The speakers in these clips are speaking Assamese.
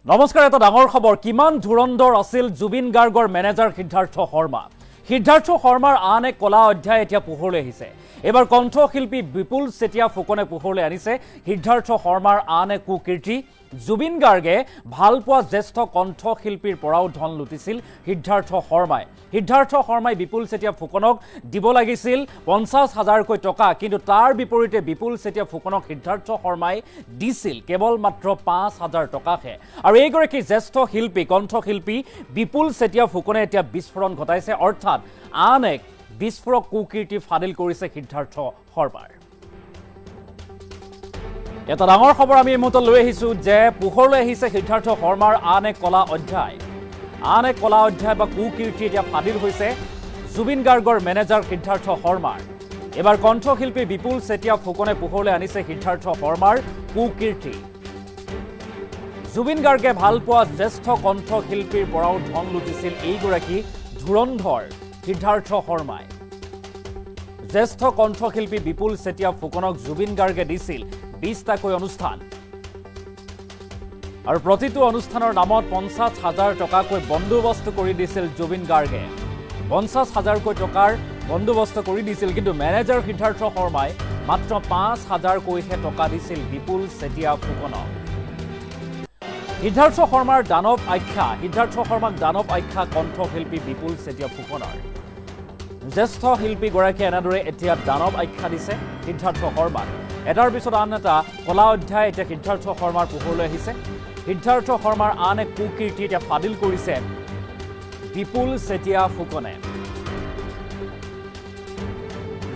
নমস্কাৰ, এটা ডাঙৰ খবৰ। কিমান ধুৰন্ধৰ আছিল জুবিন গাৰ্গৰ মেনেজাৰ সিদ্ধাৰ্থ শৰ্মা। সিদ্ধাৰ্থ শৰ্মাৰ আন এক কলা অধ্যায় এতিয়া পোহৰলৈ আহিছে। এবাৰ কণ্ঠশিল্পী বিপুল চেতিয়া ফুকনে পোহৰলৈ আনিছে সিদ্ধাৰ্থ শৰ্মাৰ আন এক কুকীৰ্তি। জুবিন গাৰ্গে ভালপোৱা জ্যেষ্ঠ কণ্ঠশিল্পীৰ পৰাও ধন লুটিছিল সিদ্ধাৰ্থ শৰ্মাই। সিদ্ধাৰ্থ শৰ্মাই বিপুল চেতিয়া ফুকনক দিব লাগিছিল 50,000কৈ টকা, কিন্তু তাৰ বিপৰীতে বিপুল চেতিয়া ফুকনক সিদ্ধাৰ্থ শৰ্মাই দিছিল কেৱল মাত্ৰ 5,000 টকাহে। আৰু এইগৰাকী জ্যেষ্ঠ শিল্পী কণ্ঠশিল্পী বিপুল চেতিয়া ফুকনে এতিয়া বিস্ফোৰণ ঘটাইছে, অৰ্থাৎ আন এক বিস্ফোৰক কুকীৰ্তি ফাদিল কৰিছে সিদ্ধাৰ্থ শৰ্মাৰ। এটা ডাঙৰ খবৰ আমি এই মুহূৰ্তত লৈ আহিছোঁ যে পোহৰলৈ আহিছে সিদ্ধাৰ্থ শৰ্মাৰ আন এক কলা অধ্যায়। আন এক কলা অধ্যায় বা কুকীৰ্তি এতিয়া ফাদিল হৈছে জুবিন গাৰ্গৰ মেনেজাৰ সিদ্ধাৰ্থ শৰ্মাৰ। এবাৰ কণ্ঠশিল্পী বিপুল চেতিয়া ফুকনে পোহৰলৈ আনিছে সিদ্ধাৰ্থ শৰ্মাৰ কুকীৰ্তি। জুবিন গাৰ্গে ভালপোৱা জ্যেষ্ঠ কণ্ঠশিল্পীৰ পৰাও ধন লুটিছিল এইগৰাকী ধুৰন্ধৰ সিদ্ধাৰ্থ শৰ্মাই। জ্যেষ্ঠ কণ্ঠশিল্পী বিপুল চেতিয়া ফুকনক জুবিন গাৰ্গে দিছিল 20টাকৈ অনুষ্ঠান, আৰু প্ৰতিটো অনুষ্ঠানৰ নামত 50,000 টকাকৈ বন্দোবস্ত কৰি দিছিল জুবিন গাৰ্গে। 50,000কৈ টকাৰ বন্দোবস্ত কৰি দিছিল, কিন্তু মেনেজাৰ সিদ্ধাৰ্থ শৰ্মাই মাত্ৰ 5,000কৈহে টকা দিছিল বিপুল চেতিয়া ফুকনক। সিদ্ধাৰ্থ শৰ্মাৰ দানৱ আখ্যা, সিদ্ধাৰ্থ শৰ্মাক দানৱ আখ্যা কণ্ঠশিল্পী বিপুল চেতিয়া ফুকনৰ। জ্যেষ্ঠ শিল্পীগৰাকীয়ে এনেদৰে এতিয়া দানৱ আখ্যা দিছে সিদ্ধাৰ্থ শৰ্মাক। এটাৰ পিছত আন এটা কলা অধ্যায় এতিয়া সিদ্ধাৰ্থ শৰ্মাৰ পোহৰলৈ আহিছে। সিদ্ধাৰ্থ শৰ্মাৰ আন এক কুকীৰ্তি এতিয়া ফাদিল কৰিছে বিপুল চেতিয়া ফুকনে।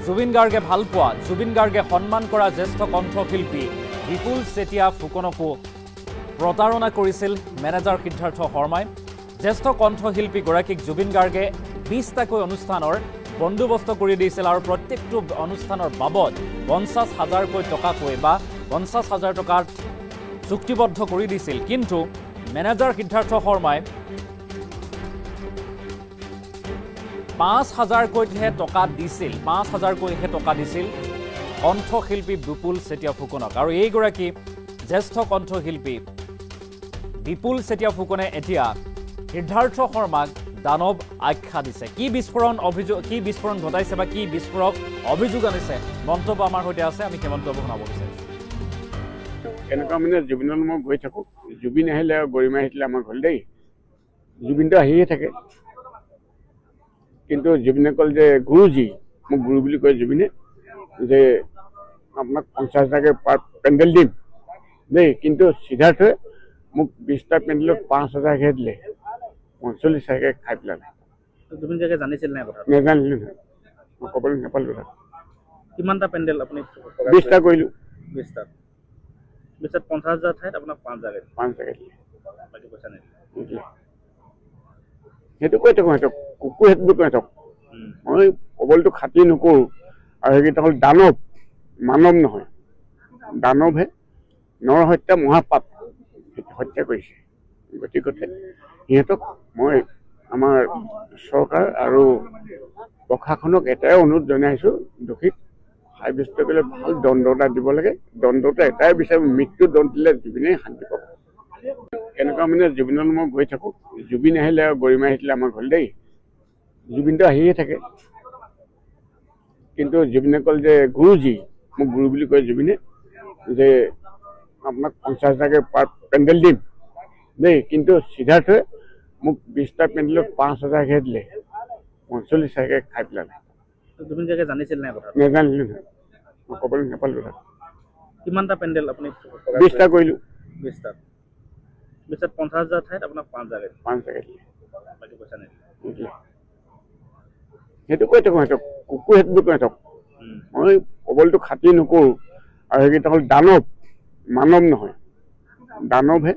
জুবিন গাৰ্গে ভালপোৱা, জুবিন গাৰ্গে সন্মান কৰা জ্যেষ্ঠ কণ্ঠশিল্পী বিপুল চেতিয়া ফুকনকো প্ৰতাৰণা কৰিছিল মেনেজাৰ সিদ্ধাৰ্থ শৰ্মাই। জ্যেষ্ঠ কণ্ঠশিল্পীগৰাকীক জুবিন গাৰ্গে 20টাকৈ অনুষ্ঠানৰ বন্দোবস্ত কৰি দিছিল, আৰু প্ৰত্যেকটো অনুষ্ঠানৰ বাবদ 50,000কৈ টকাকৈ বা 50,000 টকাত চুক্তিবদ্ধ কৰি দিছিল, কিন্তু মেনেজাৰ সিদ্ধাৰ্থ শৰ্মাই 5,000কৈহে টকা দিছিল, 5,000কৈহে টকা দিছিল কণ্ঠশিল্পী বিপুল চেতিয়া ফুকনক। আৰু এইগৰাকী জ্যেষ্ঠ কণ্ঠশিল্পী বিপুল চেতিয়া ফুকনে এতিয়া সিদ্ধাৰ্থ শৰ্মাক দানৱ আখ্যা দিছে। কি বিস্ফোৰণ ঘটাইছে বা কি বিস্ফোৰক অভিযোগ আনিছে, মন্তব্য আমাৰ সৈতে আছে, আমি সেই মন্তব্য শুনাব বিচাৰিছোঁ। এনেকুৱা মানে জুবিনৰ মই গৈ থাকোঁ, জুবিন আহিলে আৰু গৰিমা আহিলে আমাৰ ঘৰলৈ দেই, জুবিনটো আহিয়ে থাকে। কিন্তু জুবিনে ক'ল যে গুৰুজী, মোক গুৰু বুলি কয় জুবিনে, যে আপোনাক 50,000কৈ পাৰ পেণ্ডেল দিম দেই, কিন্তু সিদ্ধাৰ্থই মোক 20টা পেণ্ডেলত 5,000হে দিলে, 45,000কৈ খাই পেলালে। জুবিন গাৰ্গে জানিছিল নাই কথা? নাজানিলোঁ নহয়, মই ক'বলৈ নাপালোঁ কথা। কিমানটা পেণ্ডেল আপুনি? 20টা কৰিলোঁ। 20টা 50,000 ঠাইত আপোনাক 5,000 দিলে। বাকী পইচা নিদিলে। সেইটো কৈ থাকোঁ, সিহঁতক কুকুৰ সেইটো কৈ থাকক, মই কবলটো খাতি নকৰোঁ। আৰু সেইকেইটা হ'ল দানৱ, মানৱ নহয়, দানৱহে। নৰহত্যা মহাপাপ, হত্যা কৰিছে। গতিকে সিহঁতক মই আমাৰ চৰকাৰ আৰু প্ৰশাসনক এটাই অনুৰোধ জনাইছোঁ, দোষীক সাব্যস্ত কৰিলে ভাল দণ্ড এটা দিব লাগে। দণ্ডটো এটাই বিচাৰোঁ, মৃত্যু দণ্ড দিলে জুবিনে শান্তি পাব। এনেকুৱা মানে জুবিনৰ মই গৈ থাকোঁ, জুবিন আহিলে আৰু গৰিমা আহিলে আমাৰ ঘৰলৈ দেই, জুবিনটো আহিয়ে থাকে। কিন্তু জুবিনে ক'ল যে গুৰুজী, মোক গুৰু বুলি কয় জুবিনে, যে আপোনাক 50,000কৈ পাৰ পেণ্ডেল দিম দেই, কিন্তু সিদ্ধাৰ্থই মোক 20টা পেণ্ডেলত 5,000হে দিলে, 45,000কৈ খাই পেলালে। জুবিন গাৰ্গে জানিছিল নাই কথা? নাজানিলোঁ নহয়, মই ক'বলৈ নাপালোঁ কথা। কিমানটা পেণ্ডেল আপুনি? 20টা কৰিলোঁ। 20টা 50,000 ঠাইত আপোনাক 5,000 দিলে। বাকী পইচা নিদিলে। সেইটো কৈ থাকোঁ, সিহঁতক কুকুৰ সেইটো কৈ থাকক, মই কবলটো খাতি নকৰোঁ। আৰু সেইকেইটা হ'ল দানৱ, মানৱ নহয়, দানৱহে।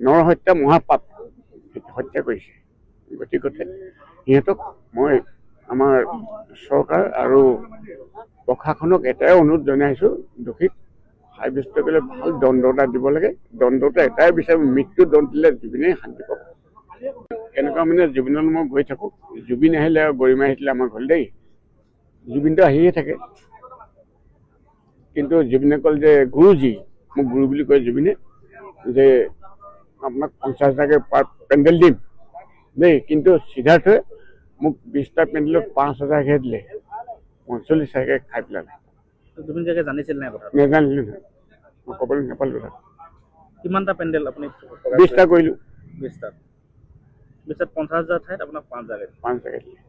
নৰহত্যা মহাপাপ, হত্যা কৰিছে। গতিকে সিহঁতক মই আমাৰ চৰকাৰ আৰু প্ৰশাসনক এটাই অনুৰোধ জনাইছোঁ, দোষীক সাব্যস্ত কৰিলে ভাল দণ্ড এটা দিব লাগে। দণ্ডটো এটাই বিচাৰোঁ, মৃত্যু দণ্ড দিলে জুবিনে শান্তি পাব। এনেকুৱা মানে জুবিনৰ মই গৈ থাকোঁ, জুবিন আহিলে আৰু গৰিমা আহিলে আমাৰ ঘৰলৈ দেই, জুবিনটো আহিয়ে থাকে। কিন্তু জুবিনে ক'ল যে গুৰুজী, মোক গুৰু বুলি কয় জুবিনে, যে আপোনাক 50,000কে পাৰ পেণ্ডেল দিম দেই, কিন্তু সিদ্ধাৰ্থই মোক 20টা পেণ্ডেলত 5,000কে দিলে, 45,000কে খাই পেলালে। জুবিন গাৰ্গে জানিছিল নাই কথা? নেজানিলোঁ নহয়, মই ক'বলৈ নাপালোঁ। কিমানটা পেণ্ডেল আপুনি? 20টা কৰিলোঁ। 20টা 50,000 ঠাইত আপোনাক 5,000কে দিলে। 5,000কে দিলে।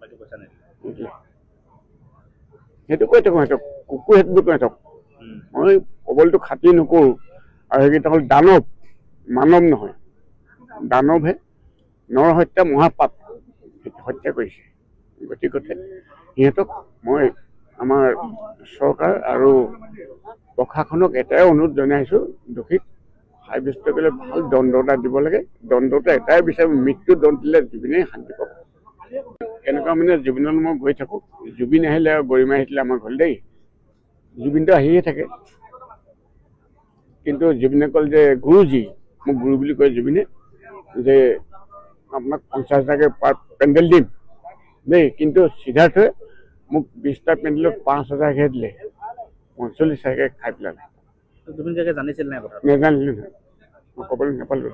বাকী পইচা নিদিলে। সেইটো কৈ থাকোঁ সিহঁতক, কুকুৰ সেইটো কৈ থাকক। মই কবলটো খাতি নকৰোঁ, আৰু সেইকেইটা হ'ল দানৱ, মানৱ নহয়। দানৱহে, নৰহত্যা মহাপাপ হত্যা কৰিছে। গতিকে সিহঁতক মই আমাৰ চৰকাৰ আৰু প্ৰশাসনক এটাই অনুৰোধ জনাইছোঁ, দোষীক সাব্যস্ত কৰিলে ভাল দণ্ড এটা দিব লাগে। দণ্ডটো এটাই বিচাৰোঁ, মৃত্যু দণ্ড দিলে জুবিনেই শান্তি পাব। এনেকুৱা মানে জুবিনত মই গৈ থাকোঁ, জুবিন আহিলে আৰু গৰিমা আহিলে আমাৰ ঘৰলৈ দেই, জুবিনটো আহিয়ে থাকে। কিন্তু জুবিনে ক'ল যে গুৰুজী, মোক গুৰু বুলি কয় জুবিনে, যে আপোনাক 50,000কে পাৰ পেণ্ডেল দিম দেই, কিন্তু সিদ্ধাৰ্থই মোক 20টা পেণ্ডেলত 5,000কে দিলে, 45,000কে খাই পেলালে। জুবিন গাৰ্গে জানিছিল নাই কথা? নেজানিলোঁ নহয়, মই ক'বলৈ নাপালোঁ।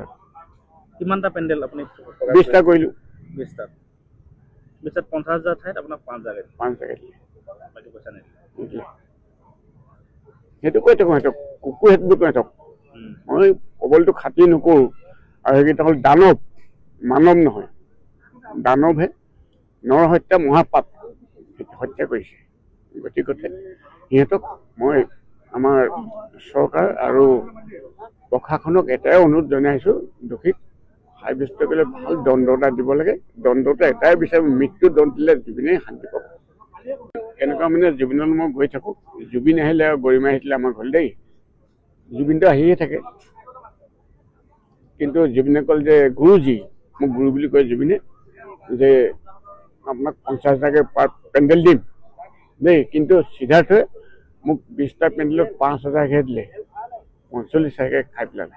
কিমানটা পেণ্ডেল আপুনি? 20টা কৰিলোঁ। 20টা 50,000 ঠাইত আপোনাক 5,000কে দিলে। 5,000কে দিলে। বাকী পইচা নিদিলে। সেইটো কৈ থাকোঁ সিহঁতক, কুকুৰ সেইটো কৈ থাকক। মই কবলটো খাতি নকৰোঁ, আৰু সেইকেইটা হ'ল দানৱ, মানৱ নহয়। দানৱহে, নৰহত্যা মহাপাপ হত্যা কৰিছে। গতিকে সিহঁতক মই আমাৰ চৰকাৰ আৰু প্ৰশাসনক এটাই অনুৰোধ জনাইছোঁ, দোষীক সাব্যস্ত কৰিলে ভাল দণ্ড এটা দিব লাগে। দণ্ডটো এটাই বিচাৰোঁ, মৃত্যু দণ্ড দিলে জুবিনেই শান্তি পাব। এনেকুৱা মানে জুবিনত মই গৈ থাকোঁ, জুবিন আহিলে আৰু গৰিমা আহিলে আমাৰ ঘৰলৈ দেই, জুবিনটো আহিয়ে থাকে। কিন্তু জুবিনে ক'ল যে গুৰুজী, মোক গুৰু বুলি কয় জুবিনে, যে আপোনাক 50,000কে পাৰ পেণ্ডেল দিম দেই, কিন্তু সিদ্ধাৰ্থই মোক 20টা পেণ্ডেলত 5,000কে দিলে, 45,000কে খাই পেলালে।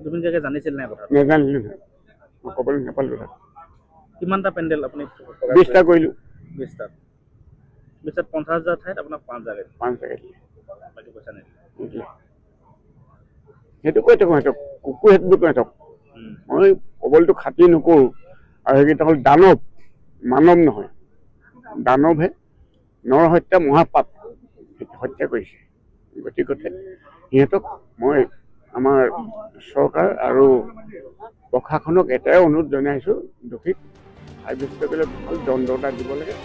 জুবিন গাৰ্গে জানিছিল নাই কথা? নেজানিলোঁ নহয়, মই ক'বলৈ নাপালোঁ। কিমানটা পেণ্ডেল আপুনি? 20টা কৰিলোঁ। 20টা 50,000 ঠাইত আপোনাক 5,000কে দিলে। 5,000কে দিলে। বাকী পইচা নিদিলে। সেইটো কৈ থাকোঁ সিহঁতক, কুকুৰ সেইটো কৈ থাকক। মই কবলটো খাতি নকৰোঁ, আৰু সেইকেইটা হ'ল দানৱ, মানৱ নহয়। দানৱহে, নৰহত্যা মহাপাপ হত্যা কৰিছে। গতিকে সিহঁতক মই আমাৰ চৰকাৰ আৰু প্ৰশাসনক এটাই অনুৰোধ জনাইছোঁ, দোষীক সাব্যস্ত কৰিলে ভাল দণ্ড এটা দিব লাগে।